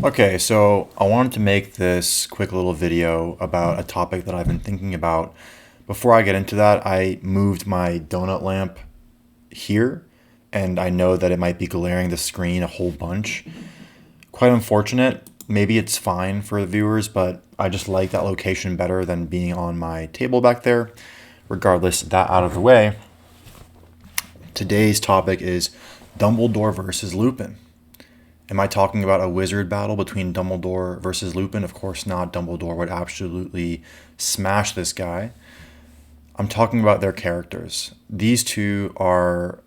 Okay, so I wanted to make this quick little video about a topic that I've been thinking about. Before I get into that, I moved my donut lamp here, and I know that it might be glaring the screen a whole bunch. Quite unfortunate. Maybe it's fine for the viewers, but I just like that location better than being on my table back there. Regardless, that out of the way, today's topic is Dumbledore versus Lupin. Am I talking about a wizard battle between Dumbledore versus Lupin? Of course not. Dumbledore would absolutely smash this guy. I'm talking about their characters. These two are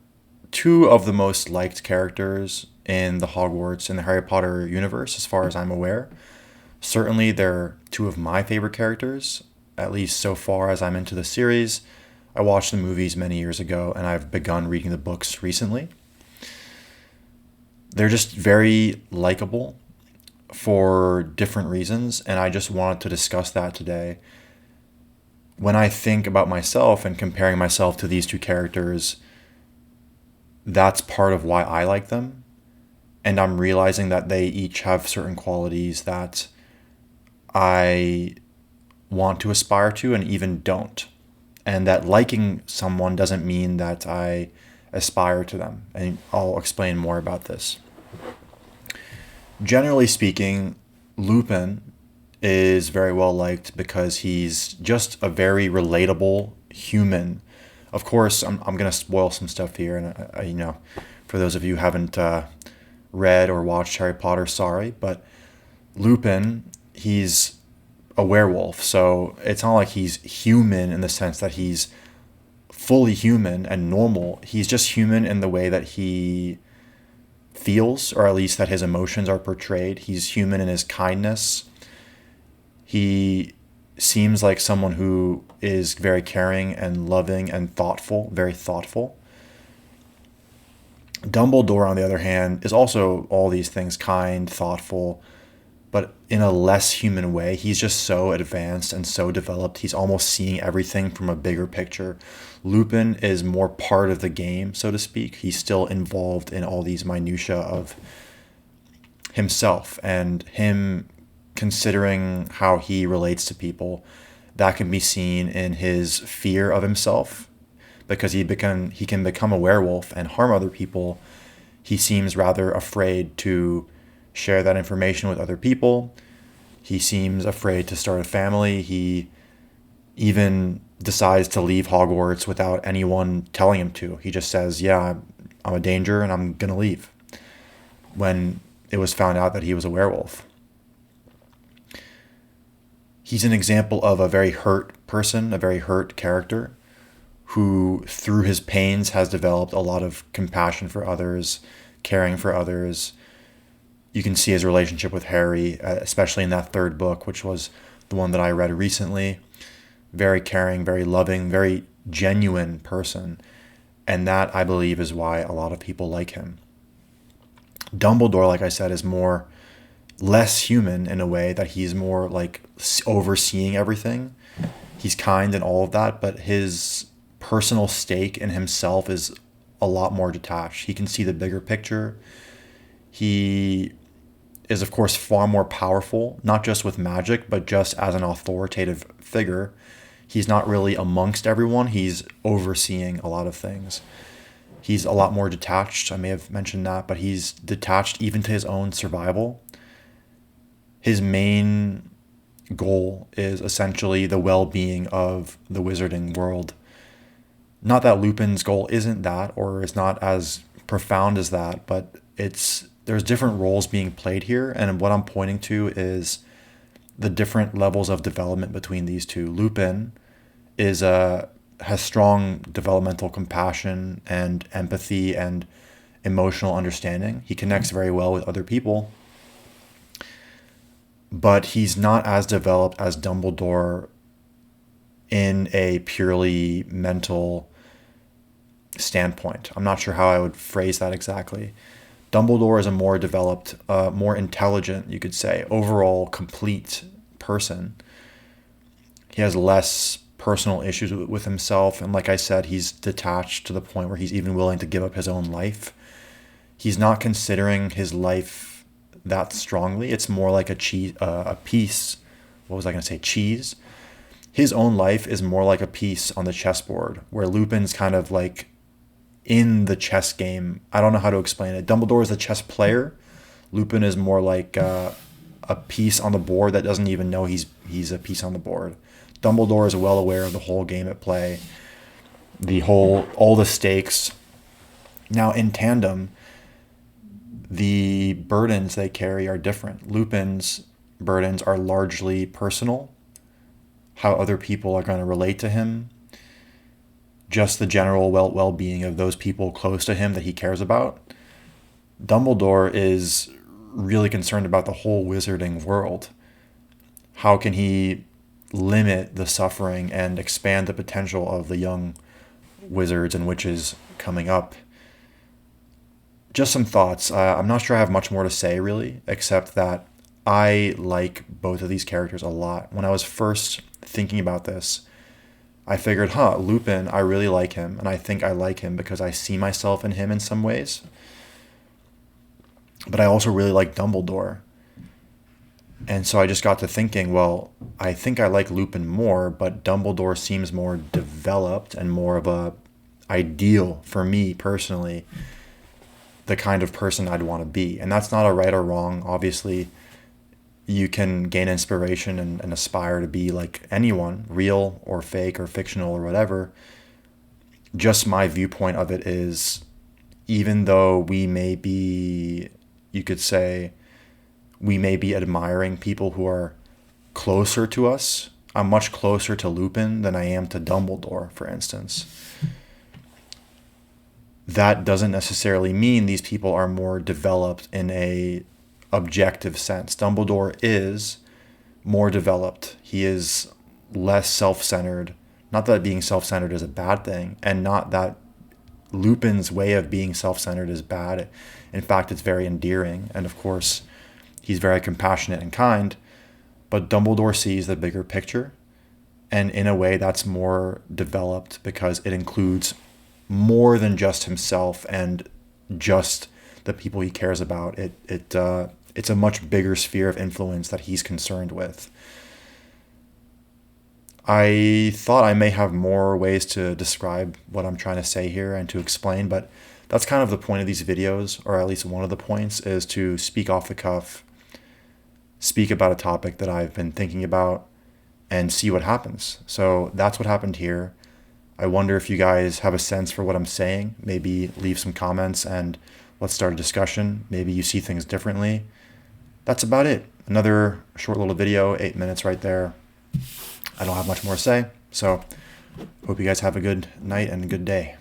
two of the most liked characters in the Hogwarts and the Harry Potter universe, as far as I'm aware. Certainly, they're two of my favorite characters, at least so far as I'm into the series. I watched the movies many years ago, and I've begun reading the books recently. They're just very likable for different reasons, and I just wanted to discuss that today. When I think about myself and comparing myself to these two characters, that's part of why I like them. And I'm realizing that they each have certain qualities that I want to aspire to and even don't. And that liking someone doesn't mean that I aspire to them. And I'll explain more about this. Generally speaking, Lupin is very well liked because he's just a very relatable human. Of course, I'm going to spoil some stuff here, and for those of you who haven't read or watched Harry Potter, sorry, but Lupin, he's a werewolf, so it's not like he's human in the sense that he's fully human and normal. He's just human in the way that he feels, or at least that his emotions are portrayed. He's human in his kindness. He seems like someone who is very caring and loving and thoughtful, very thoughtful. Dumbledore, on the other hand, is also all these things: kind, thoughtful, but in a less human way. He's just so advanced and so developed. He's almost seeing everything from a bigger picture. Lupin is more part of the game, so to speak. He's still involved in all these minutiae of himself and him considering how he relates to people. That can be seen in his fear of himself, because he can become a werewolf and harm other people. He seems rather afraid to share that information with other people. He seems afraid to start a family. He even decides to leave Hogwarts without anyone telling him to. He just says, yeah, I'm a danger and I'm going to leave, when it was found out that he was a werewolf. He's an example of a very hurt person, a very hurt character, who through his pains has developed a lot of compassion for others, caring for others. You can see his relationship with Harry, especially in that third book, which was the one that I read recently. Very caring, very loving, very genuine person. And that, I believe, is why a lot of people like him. Dumbledore, like I said, is less human in a way that he's more like overseeing everything. He's kind and all of that, but his personal stake in himself is a lot more detached. He can see the bigger picture. He is, of course, far more powerful, not just with magic, but just as an authoritative figure. He's not really amongst everyone. He's overseeing a lot of things. He's a lot more detached. I may have mentioned that, but he's detached even to his own survival. His main goal is essentially the well-being of the wizarding world. Not that Lupin's goal isn't that, or is not as profound as that, but there's different roles being played here, and what I'm pointing to is the different levels of development between these two. Lupin has strong developmental compassion and empathy and emotional understanding. He connects very well with other people, but he's not as developed as Dumbledore in a purely mental standpoint. I'm not sure how I would phrase that exactly. Dumbledore is a more developed, more intelligent, you could say, overall complete person. He has less personal issues with himself, and like I said, he's detached to the point where he's even willing to give up his own life. He's not considering his life that strongly. It's more like a piece. What was I going to say? Cheese. His own life is more like a piece on the chessboard, where Lupin's kind of like in the chess game. I don't know how to explain it. Dumbledore is a chess player. Lupin is more like a piece on the board that doesn't even know he's a piece on the board. Dumbledore is well aware of the whole game at play, all the stakes. Now in tandem, the burdens they carry are different. Lupin's burdens are largely personal, how other people are going to relate to him, just the general well-being of those people close to him that he cares about. Dumbledore is really concerned about the whole wizarding world. How can he limit the suffering and expand the potential of the young wizards and witches coming up? Just some thoughts. I'm not sure I have much more to say, really, except that I like both of these characters a lot. When I was first thinking about this, I figured, Lupin, I really like him, and I think I like him because I see myself in him in some ways. But I also really like Dumbledore. And so I just got to thinking, well, I think I like Lupin more, but Dumbledore seems more developed and more of a ideal for me personally, the kind of person I'd want to be. And that's not a right or wrong. Obviously, you can gain inspiration and aspire to be like anyone, real or fake or fictional or whatever. Just my viewpoint of it is, even though we may be, you could say, we may be admiring people who are closer to us. I'm much closer to Lupin than I am to Dumbledore, for instance. That doesn't necessarily mean these people are more developed in a objective sense. Dumbledore is more developed. He is less self-centered. Not that being self-centered is a bad thing, and not that Lupin's way of being self-centered is bad. In fact, it's very endearing, and of course, he's very compassionate and kind, but Dumbledore sees the bigger picture, and in a way that's more developed because it includes more than just himself and just the people he cares about. It's a much bigger sphere of influence that he's concerned with. I thought I may have more ways to describe what I'm trying to say here and to explain, but that's kind of the point of these videos, or at least one of the points, is to speak off the cuff, speak about a topic that I've been thinking about, and see what happens. So that's what happened here. I wonder if you guys have a sense for what I'm saying. Maybe leave some comments and let's start a discussion. Maybe you see things differently. That's about it. Another short little video, 8 minutes right there. I don't have much more to say. So hope you guys have a good night and a good day.